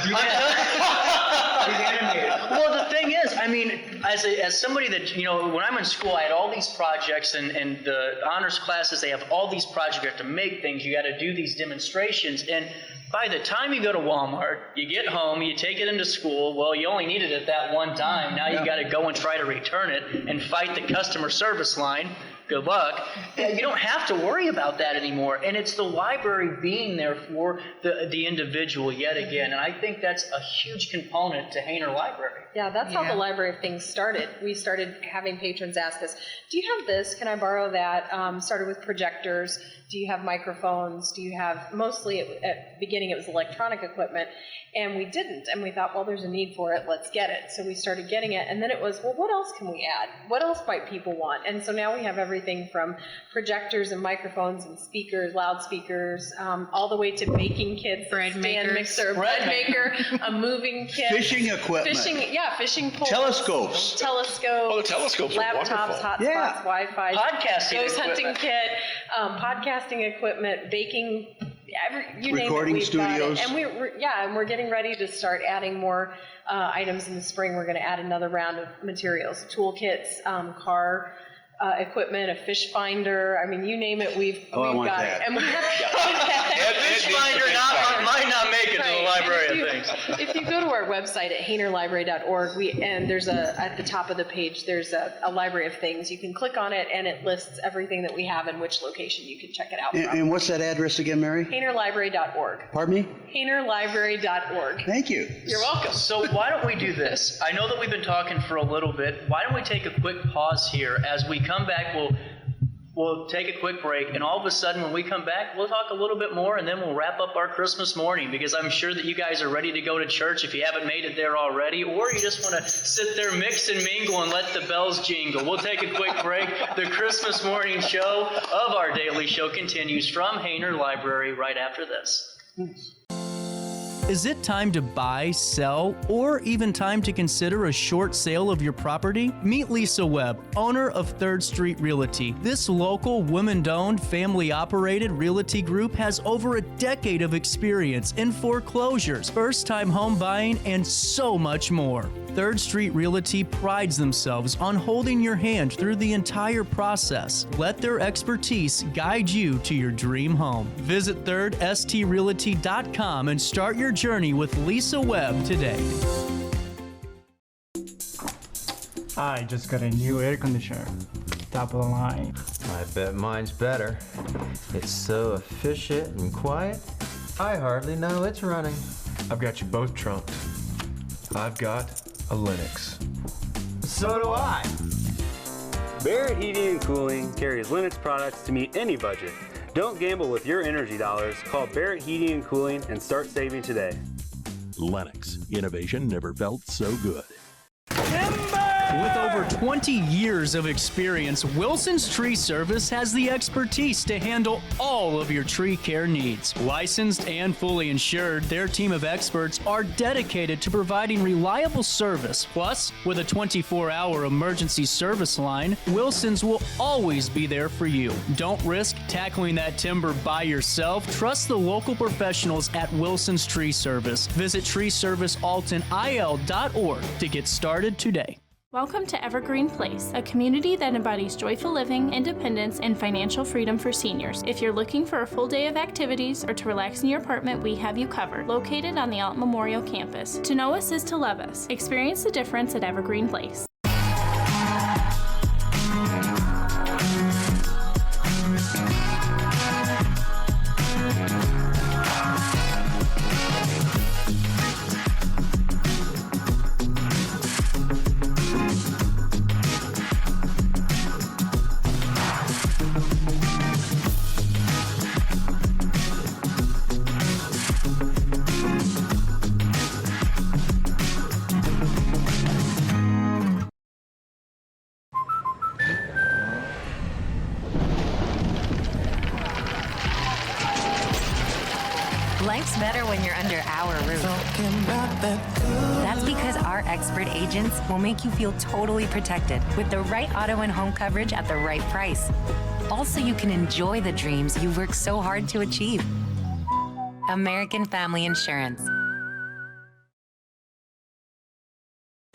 animated. Well, the thing is, I mean, as somebody that, when I'm in school, I had all these projects, and the honors classes, they have all these projects. You have to make things, you got to do these demonstrations, and by the time you go to Walmart, you get home, you take it into school, well, you only needed it that one time. Now you got to go and try to return it and fight the customer service line. Good luck. You don't have to worry about that anymore. And it's the library being there for the individual yet again. And I think that's a huge component to Hayner Library. Yeah, that's how the Library of Things started. We started having patrons ask us, do you have this? Can I borrow that? Started with projectors. Do you have microphones? Do you have, mostly at the beginning it was electronic equipment, and we didn't. And we thought, well, there's a need for it, let's get it. So we started getting it, and then it was, well, what else can we add? What else might people want? And so now we have everything from projectors and microphones and speakers, loudspeakers, all the way to baking kits, Bread stand makers. mixer, bread maker, a moving kit. Fishing equipment. Fishing poles. Telescopes. Telescopes. Oh, the telescopes are laptops, wonderful. hotspots, Yeah. Wi-Fi. Podcasting Ghost hunting equipment. kit, podcasting equipment, baking, you name it, Recording we've got it. studios. And we're getting ready to start adding more items in the spring. We're going to add another round of materials, toolkits, car equipment, a fish finder. I mean, you name it, we've Oh, I want got that. it. And we have Fish finder might not make it to the Right. library, And I think. if you go to our website at HaynerLibrary.org, and there's at the top of the page, there's a library of things. You can click on it, and it lists everything that we have and which location you can check it out from. And what's that address again, Mary? HaynerLibrary.org. Pardon me? HaynerLibrary.org. Thank you. You're welcome. So why don't we do this? I know that we've been talking for a little bit. Why don't we take a quick pause here? As we come back, we'll take a quick break, and all of a sudden when we come back, we'll talk a little bit more, and then we'll wrap up our Christmas morning, because I'm sure that you guys are ready to go to church if you haven't made it there already, or you just want to sit there, mix and mingle, and let the bells jingle. We'll take a quick break. The Christmas morning show of our daily show continues from Hayner Library right after this. Is it time to buy, sell, or even time to consider a short sale of your property? Meet Lisa Webb, owner of 3rd Street Realty. This local, women-owned, family-operated realty group has over a decade of experience in foreclosures, first-time home buying, and so much more. 3rd Street Realty prides themselves on holding your hand through the entire process. Let their expertise guide you to your dream home. Visit 3rdstrealty.com and start your journey with Lisa Webb today. I just got a new air conditioner. Top of the line. I bet mine's better. It's so efficient and quiet, I hardly know it's running. I've got you both trumped. I've got a Linux. So do I. Barrett Heating and Cooling carries Linux products to meet any budget. Don't gamble with your energy dollars. Call Barrett Heating and Cooling and start saving today. Lennox. Innovation never felt so good. With over 20 years of experience, Wilson's Tree Service has the expertise to handle all of your tree care needs. Licensed and fully insured, their team of experts are dedicated to providing reliable service. Plus, with a 24-hour emergency service line, Wilson's will always be there for you. Don't risk tackling that timber by yourself. Trust the local professionals at Wilson's Tree Service. Visit treeservicealtonil.org to get started today. Welcome to Evergreen Place, a community that embodies joyful living, independence, and financial freedom for seniors. If you're looking for a full day of activities or to relax in your apartment, we have you covered. Located on the Alt Memorial campus. To know us is to love us. Experience the difference at Evergreen Place. Life's better when you're under our roof. That's because our expert agents will make you feel totally protected with the right auto and home coverage at the right price. Also, you can enjoy the dreams you've worked so hard to achieve. American Family Insurance.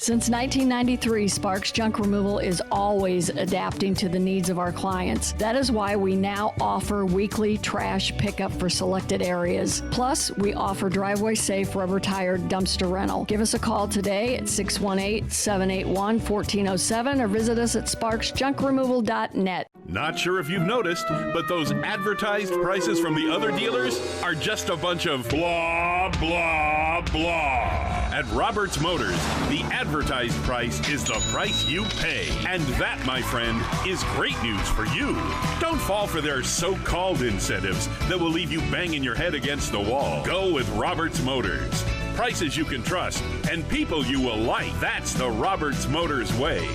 Since 1993, Sparks Junk Removal is always adapting to the needs of our clients. That is why we now offer weekly trash pickup for selected areas. Plus, we offer driveway-safe rubber-tired dumpster rental. Give us a call today at 618-781-1407 or visit us at sparksjunkremoval.net. Not sure if you've noticed, but those advertised prices from the other dealers are just a bunch of blah, blah, blah. At Roberts Motors, the advertised price is the price you pay. And that, my friend, is great news for you. Don't fall for their so-called incentives that will leave you banging your head against the wall. Go with Roberts Motors. Prices you can trust and people you will like. That's the Roberts Motors way.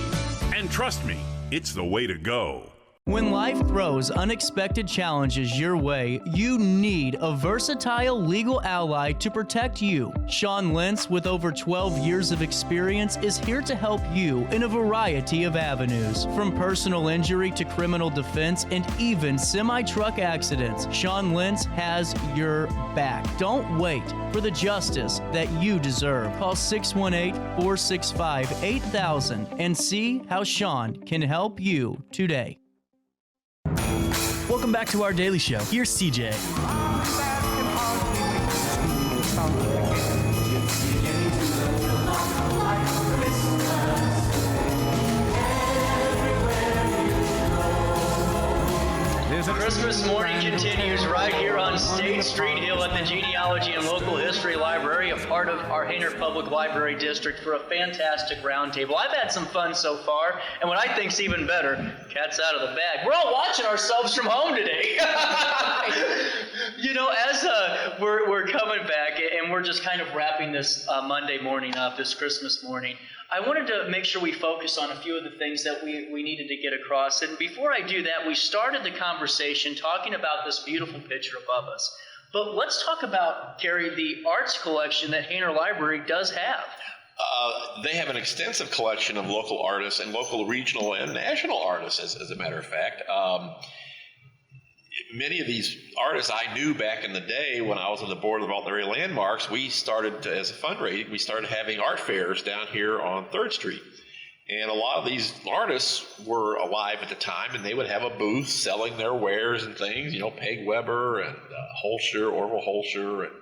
And trust me, it's the way to go. When life throws unexpected challenges your way, you need a versatile legal ally to protect you. Sean Lentz, with over 12 years of experience, is here to help you in a variety of avenues. From personal injury to criminal defense and even semi-truck accidents, Sean Lentz has your back. Don't wait for the justice that you deserve. Call 618-465-8000 and see how Sean can help you today. Welcome back to our daily show. Here's CJ. Christmas morning continues right here on State Street Hill at the Genealogy and Local History Library, a part of our Hayner Public Library District, for a fantastic roundtable. I've had some fun so far, and what I think's even better, cat's out of the bag. We're all watching ourselves from home today. You know, as we're coming back, and we're just kind of wrapping this Monday morning up, this Christmas morning, I wanted to make sure we focus on a few of the things that we needed to get across. And before I do that, we started the conversation talking about this beautiful picture above us. But let's talk about, Kerry, the arts collection that Hayner Library does have. They have an extensive collection of local artists and local, regional, and national artists, as a matter of fact. Many of these artists I knew back in the day when I was on the board of the Alton Area Landmarks. We started, as a fundraising, we started having art fairs down here on 3rd Street. And a lot of these artists were alive at the time, and they would have a booth selling their wares and things, you know, Peg Weber and Orville Holscher, and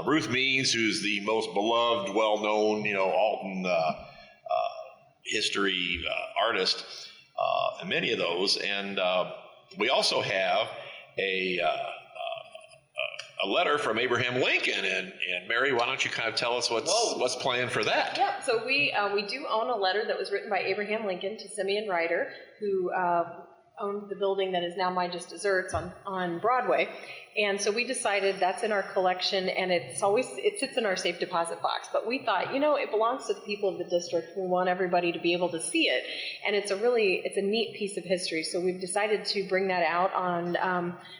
Ruth Means, who's the most beloved, well-known, you know, Alton history artist, and many of those. And we also have a letter from Abraham Lincoln, and Mary, why don't you kind of tell us what's planned for that? Yeah, so we do own a letter that was written by Abraham Lincoln to Simeon Ryder, who owned the building that is now My Just Desserts on Broadway. And so we decided that's in our collection, and it sits in our safe deposit box. But we thought, you know, it belongs to the people of the district. We want everybody to be able to see it. And it's a neat piece of history. So we've decided to bring that out on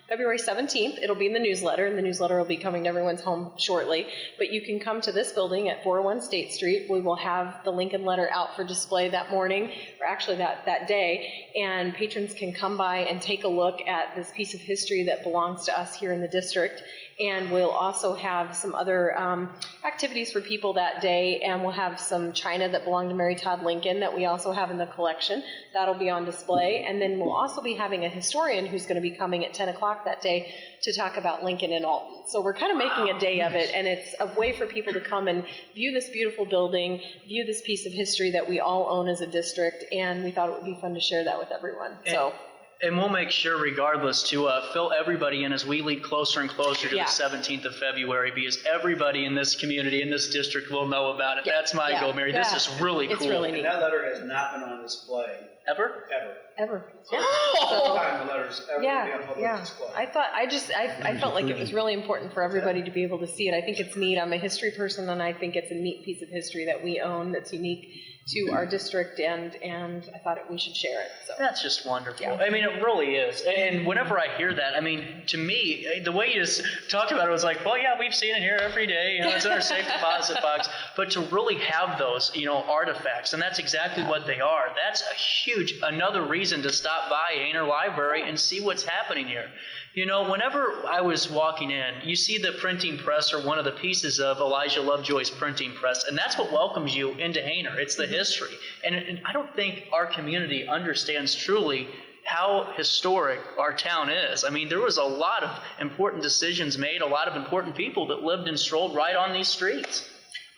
February 17th. It'll be in the newsletter, and the newsletter will be coming to everyone's home shortly. But you can come to this building at 401 State Street. We will have the Lincoln letter out for display that morning, or actually that day. And patrons can come by and take a look at this piece of history that belongs to us here in the district. And we'll also have some other activities for people that day, and we'll have some china that belonged to Mary Todd Lincoln that we also have in the collection. That'll be on display. And then we'll also be having a historian who's going to be coming at 10 o'clock that day to talk about Lincoln and Alton. So we're kind of making a day of it, and it's a way for people to come and view this beautiful building, view this piece of history that we all own as a district, and we thought it would be fun to share that with everyone. And we'll make sure, regardless, to fill everybody in as we lead closer and closer to the 17th of February, because everybody in this community, in this district, will know about it. That's my goal, Mary. This is really cool. It's really neat. And that letter has not been on display. Ever? Ever. Yeah. So, Time the letters ever be on public display. I felt like it was really important for everybody to be able to see it. I think it's neat. I'm a history person, and I think it's a neat piece of history that we own that's unique to our district, and I thought we should share it. So that's just wonderful. Yeah. I mean, it really is. And whenever I hear that, I mean, to me, the way you just talked about it was like, well, yeah, we've seen it here every day. You know, it's in our safe deposit box. But to really have those, you know, artifacts, and that's exactly what they are. That's another reason to stop by Hayner Library and see what's happening here. You know, whenever I was walking in, you see the printing press or one of the pieces of Elijah Lovejoy's printing press, and that's what welcomes you into Hayner. It's the history. And I don't think our community understands truly how historic our town is. I mean, there was a lot of important decisions made, a lot of important people that lived and strolled right on these streets.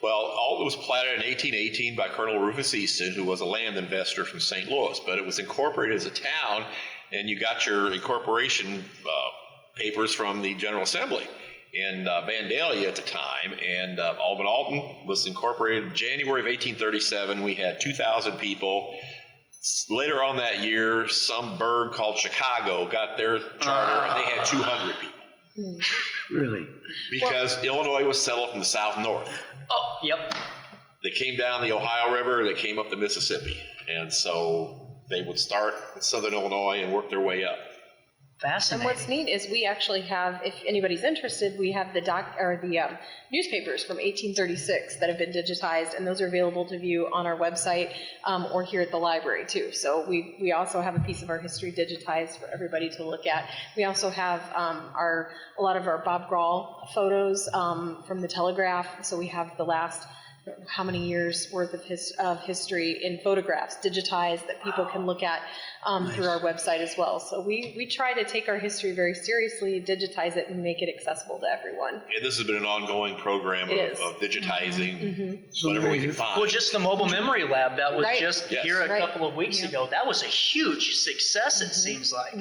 Well, Alton was platted in 1818 by Colonel Rufus Easton, who was a land investor from St. Louis, but it was incorporated as a town, and you got your incorporation papers from the General Assembly in Vandalia at the time, and Alton was incorporated in January of 1837. We had 2,000 people. Later on that year, some burg called Chicago got their charter, and they had 200 people. Really? Because Illinois was settled from the south north. Oh, yep. They came down the Ohio River, they came up the Mississippi, and so they would start in southern Illinois and work their way up. Fascinating. And what's neat is we actually have, if anybody's interested, we have the newspapers from 1836 that have been digitized, and those are available to view on our website or here at the library too. So we also have a piece of our history digitized for everybody to look at. We also have a lot of our Bob Grawl photos from the Telegraph. So we have the last how many years worth of history in photographs digitized that people can look at through our website as well. So we try to take our history very seriously, digitize it, and make it accessible to everyone. And this has been an ongoing program of digitizing whatever we can find. Well, just the mobile memory lab that was Right. just Yes. here a Right. couple of weeks ago. That was a huge success, it seems like.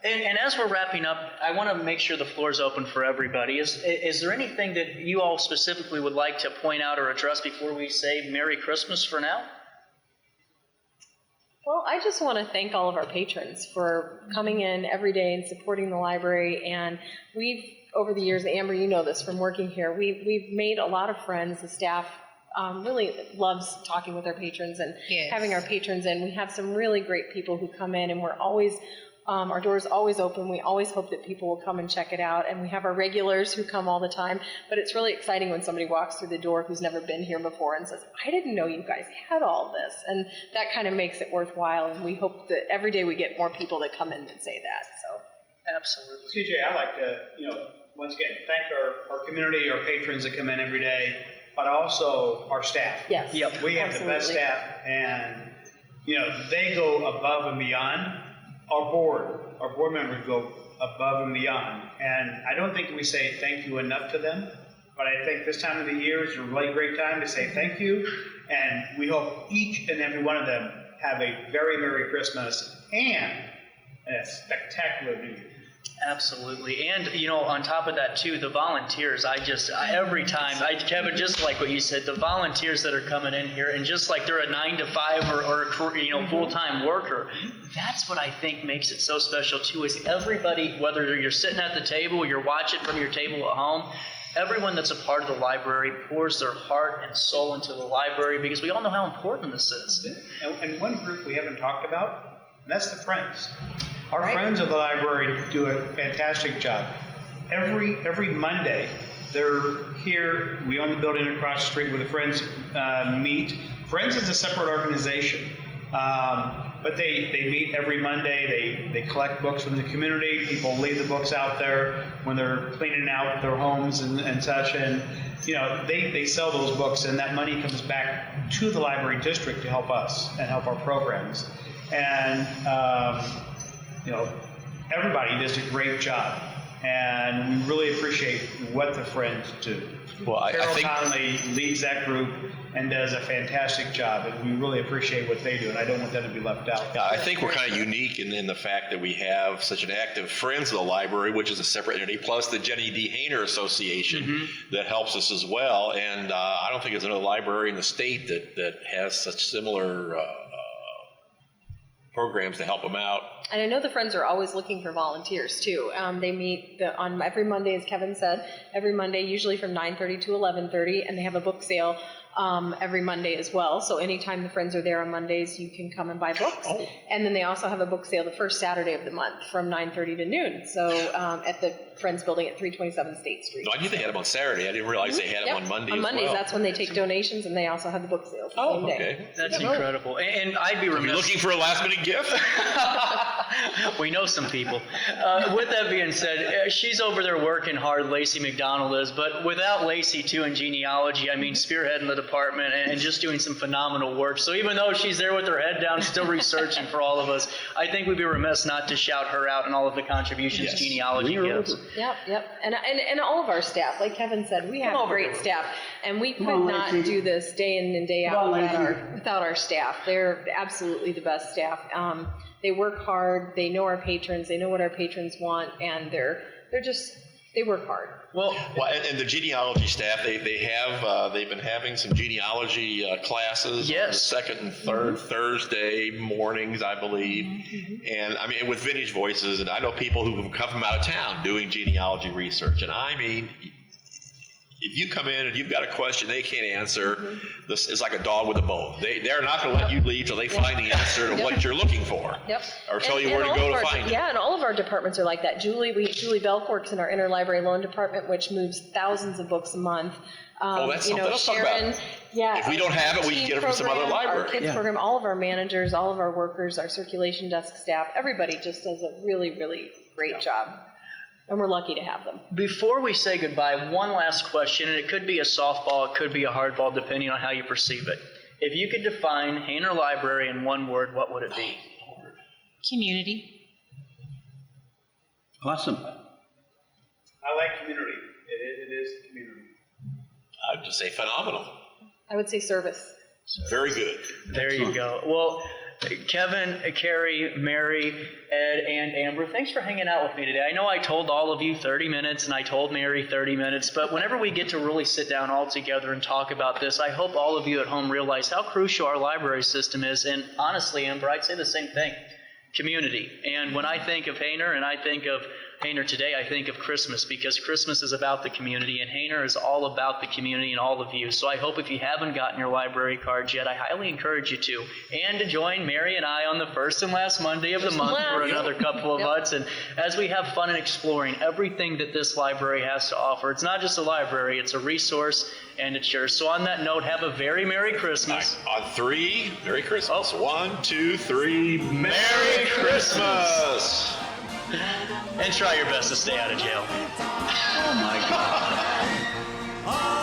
And as we're wrapping up, I want to make sure the floor is open for everybody. Is there anything that you all specifically would like to point out or address before we say Merry Christmas for now? Well, I just want to thank all of our patrons for coming in every day and supporting the library. And we've, over the years, Amber, you know this from working here, we've made a lot of friends. The staff really loves talking with our patrons and having our patrons in. We have some really great people who come in, and we're always, our door's always open. We always hope that people will come and check it out. And we have our regulars who come all the time. But it's really exciting when somebody walks through the door who's never been here before and says, I didn't know you guys had all this. And that kind of makes it worthwhile. And we hope that every day we get more people that come in and say that. So, absolutely. CJ, I'd like to, once again, thank our community, our patrons that come in every day, but also our staff. Yes. Yep. We have the best staff, and, they go above and beyond. Our board members go above and beyond, and I don't think we say thank you enough to them, but I think this time of the year is a really great time to say thank you, and we hope each and every one of them have a very Merry Christmas and a spectacular New Year. Absolutely. And, on top of that, too, the volunteers, every time, Kevin, just like what you said, the volunteers that are coming in here, and just like they're a 9 to 5 or a full-time worker, that's what I think makes it so special, too, is everybody, whether you're sitting at the table, you're watching from your table at home, everyone that's a part of the library pours their heart and soul into the library, because we all know how important this is. And one group we haven't talked about, and that's the Friends. Our friends of the library do a fantastic job. Every Monday, they're here. We own the building across the street where the Friends meet. Friends is a separate organization, but they meet every Monday. They collect books from the community. People leave the books out there when they're cleaning out their homes and such. And they sell those books, and that money comes back to the library district to help us and help our programs. And everybody does a great job, and we really appreciate what the Friends do. Well, I Carol think Conley leads that group and does a fantastic job, and we really appreciate what they do, and I don't want them to be left out. Yeah, I think we're kind of unique in the fact that we have such an active Friends of the Library, which is a separate entity, plus the Jenny D. Hayner Association that helps us as well. And I don't think there's another library in the state that has such similar programs to help them out. and I know the Friends are always looking for volunteers too. They meet on every Monday, as Kevin said, every Monday, usually from 9:30 to 11:30, and they have a book sale every Monday as well. So anytime the Friends are there on Mondays, you can come and buy books. Oh. And then they also have a book sale the first Saturday of the month from 9:30 to noon. So at the Friends building at 327 State Street. No, I knew they had them on Saturday. I didn't realize they had them on Monday On as Mondays, well. that's when they take donations, and they also have the book sales the same day. Okay. That's incredible. And I'd be Are you remiss. looking for a last-minute gift? We know some people. With that being said, she's over there working hard, Lacey McDonald is, but without Lacey, too, in genealogy, I mean, spearheading the department and just doing some phenomenal work. So even though she's there with her head down, still researching for all of us, I think we'd be remiss not to shout her out and all of the contributions genealogy gives. Yep. And all of our staff, like Kevin said, we have great staff, and we could not do this day in and day out without our staff. They're absolutely the best staff. They work hard, they know our patrons, they know what our patrons want, and they work hard. Well, and the genealogy staff, they've been having some genealogy classes on the second and third Thursday mornings, I believe. And I mean, with Vintage Voices, and I know people who have come from out of town doing genealogy research. And I mean, if you come in and you've got a question they can't answer, this is like a dog with a bone. They're not going to let you leave till they find the answer to what you're looking for. Or tell you where to go to find it. Yeah, and all of our departments are like that. Julie Belk works in our interlibrary loan department, which moves thousands of books a month. That's something. Let's talk about it. If we don't have it, we can get it from some other library. Our kids program, all of our managers, all of our workers, our circulation desk staff, everybody just does a really, really great job. And we're lucky to have them. Before we say goodbye, one last question, and it could be a softball, it could be a hardball, depending on how you perceive it. If you could define Hayner Library in one word, what would it be? Community. Awesome. I like community. It is community. I'd just say phenomenal. I would say service. Very good. There you go. Well, Kevin, Kerry, Mary, Ed, and Amber, thanks for hanging out with me today. I know I told all of you 30 minutes, and I told Mary 30 minutes, but whenever we get to really sit down all together and talk about this, I hope all of you at home realize how crucial our library system is. And honestly, Amber, I'd say the same thing. Community. And when I think of Hayner and I think of Hayner today, I think of Christmas, because Christmas is about the community, and Hayner is all about the community and all of you. So I hope if you haven't gotten your library cards yet, I highly encourage you to. And to join Mary and I on the first and last Monday of the month for another couple of months. And as we have fun in exploring everything that this library has to offer, it's not just a library, it's a resource, and it's yours. So on that note, have a very Merry Christmas. On three, Merry Christmas. 1, 2, 3, Merry Christmas! And try your best to stay out of jail. Oh my God.